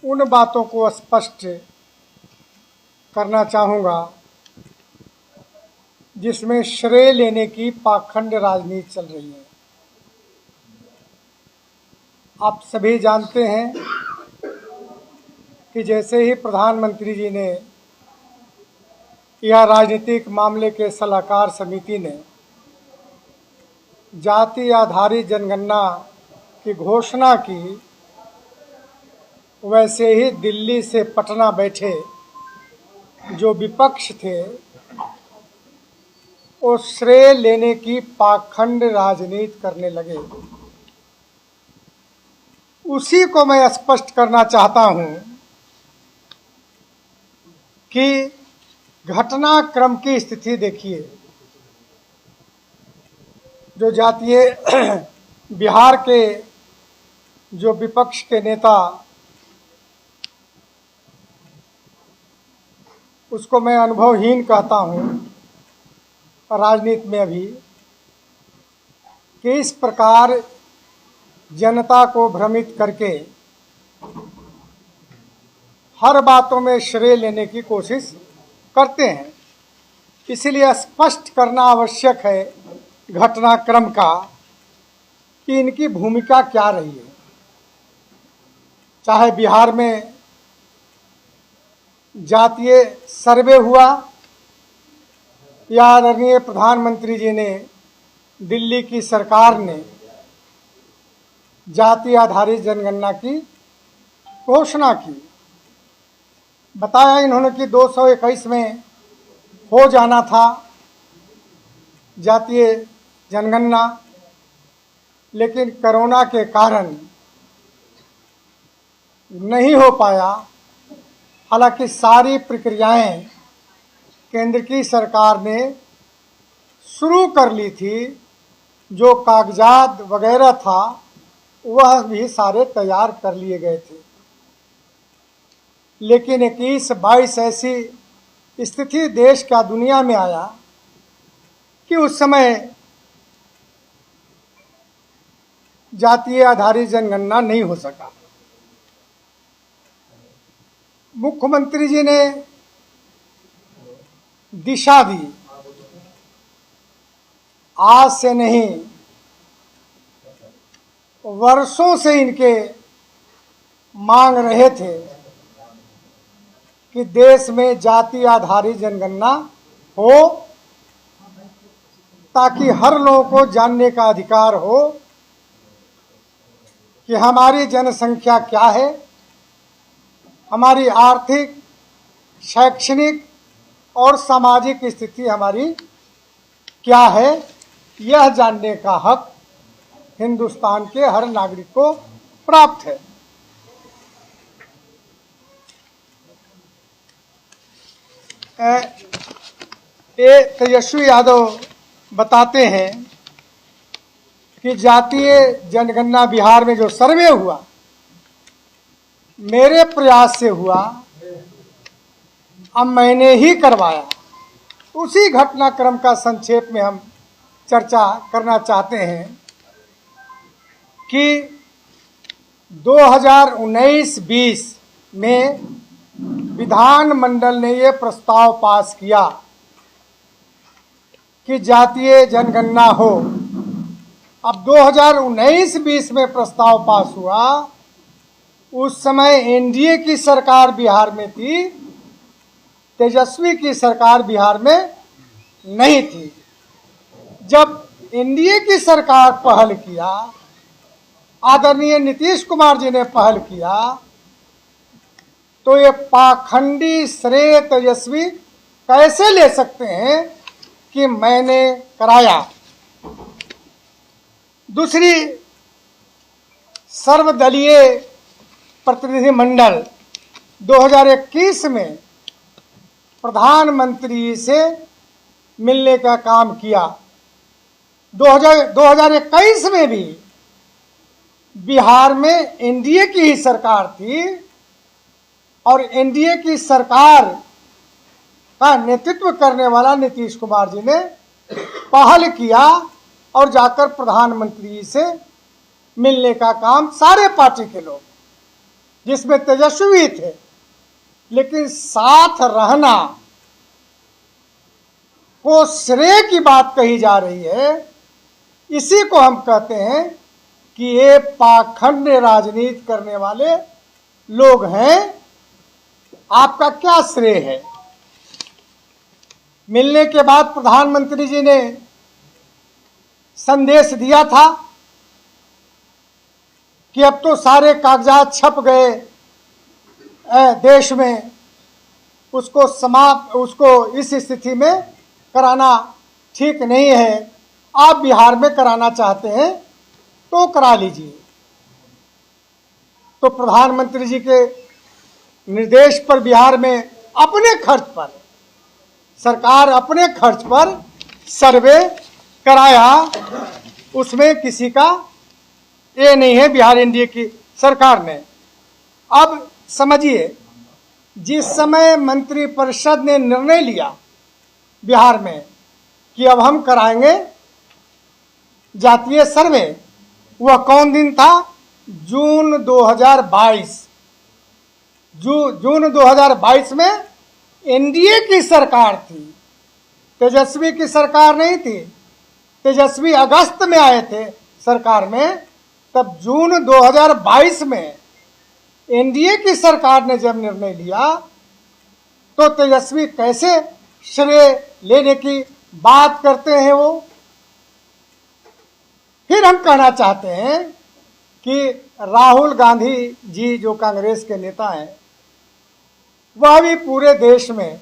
उन बातों को स्पष्ट करना चाहूँगा जिसमें श्रेय लेने की पाखंड राजनीति चल रही है। आप सभी जानते हैं कि जैसे ही प्रधानमंत्री जी ने या राजनीतिक मामले के सलाहकार समिति ने जाति आधारित जनगणना की घोषणा की, वैसे ही दिल्ली से पटना बैठे जो विपक्ष थे वो श्रेय लेने की पाखंड राजनीति करने लगे। उसी को मैं स्पष्ट करना चाहता हूं कि घटनाक्रम की स्थिति देखिए। जो जातीय बिहार के जो विपक्ष के नेता, उसको मैं अनुभवहीन कहता हूं राजनीति में अभी, कि इस प्रकार जनता को भ्रमित करके हर बातों में श्रेय लेने की कोशिश करते हैं। इसलिए स्पष्ट करना आवश्यक है घटनाक्रम का कि इनकी भूमिका क्या रही है। चाहे बिहार में जातीय सर्वे हुआ या आदरणीय प्रधानमंत्री जी ने, दिल्ली की सरकार ने जाति आधारित जनगणना की घोषणा की। बताया इन्होंने कि 221 में हो जाना था जातीय जनगणना, लेकिन कोरोना के कारण नहीं हो पाया। हालांकि सारी प्रक्रियाएं केंद्र की सरकार ने शुरू कर ली थी, जो कागजात वगैरह था वह भी सारे तैयार कर लिए गए थे। लेकिन 21-22 ऐसी स्थिति देश का दुनिया में आया कि उस समय जातीय आधारित जनगणना नहीं हो सका। मुख्यमंत्री जी ने दिशा दी, आज से नहीं वर्षों से इनके मांग रहे थे कि देश में जाति आधारित जनगणना हो, ताकि हर लोगों को जानने का अधिकार हो कि हमारी जनसंख्या क्या है, हमारी आर्थिक, शैक्षणिक और सामाजिक स्थिति हमारी क्या है। यह जानने का हक हिंदुस्तान के हर नागरिक को प्राप्त है। तेजस्वी यादव बताते हैं कि जातीय जनगणना बिहार में जो सर्वे हुआ मेरे प्रयास से हुआ, अब मैंने ही करवाया। उसी घटनाक्रम का संक्षेप में हम चर्चा करना चाहते हैं कि 2019-20 में विधानमंडल ने ये प्रस्ताव पास किया कि जातीय जनगणना हो। अब 2019-20 में प्रस्ताव पास हुआ, उस समय एनडीए की सरकार बिहार में थी, तेजस्वी की सरकार बिहार में नहीं थी। जब एनडीए की सरकार पहल किया, आदरणीय नीतीश कुमार जी ने पहल किया, तो ये पाखंडी श्रेय तेजस्वी कैसे ले सकते हैं कि मैंने कराया। दूसरी, सर्वदलीय प्रतिनिधिमंडल 2021 में प्रधानमंत्री से मिलने का काम किया। 2021 में भी बिहार में एनडीए की ही सरकार थी और एनडीए की सरकार का नेतृत्व करने वाला नीतीश कुमार जी ने पहल किया और जाकर प्रधानमंत्री से मिलने का काम सारे पार्टी के लोग जिसमें तेजस्वी थे, लेकिन साथ रहना को श्रेय की बात कही जा रही है। इसी को हम कहते हैं कि ये पाखंड राजनीति करने वाले लोग हैं। आपका क्या श्रेय है? मिलने के बाद प्रधानमंत्री जी ने संदेश दिया था कि अब तो सारे कागजात छप गए देश में, उसको इस स्थिति में कराना ठीक नहीं है। आप बिहार में कराना चाहते हैं तो करा लीजिए। तो प्रधानमंत्री जी के निर्देश पर बिहार में अपने खर्च पर, सरकार अपने खर्च पर सर्वे कराया। उसमें किसी का ये नहीं है, बिहार एनडीए की सरकार ने। अब समझिए, जिस समय मंत्रिपरिषद ने निर्णय लिया बिहार में कि अब हम कराएंगे जातीय सर्वे, वह कौन दिन था? जून 2022। जून 2022 में एनडीए की सरकार थी, तेजस्वी की सरकार नहीं थी। तेजस्वी अगस्त में आए थे सरकार में, तब जून 2022 में एनडीए की सरकार ने जब निर्णय लिया तो तेजस्वी कैसे श्रेय लेने की बात करते हैं वो? फिर हम कहना चाहते हैं कि राहुल गांधी जी जो कांग्रेस के नेता हैं, वह भी पूरे देश में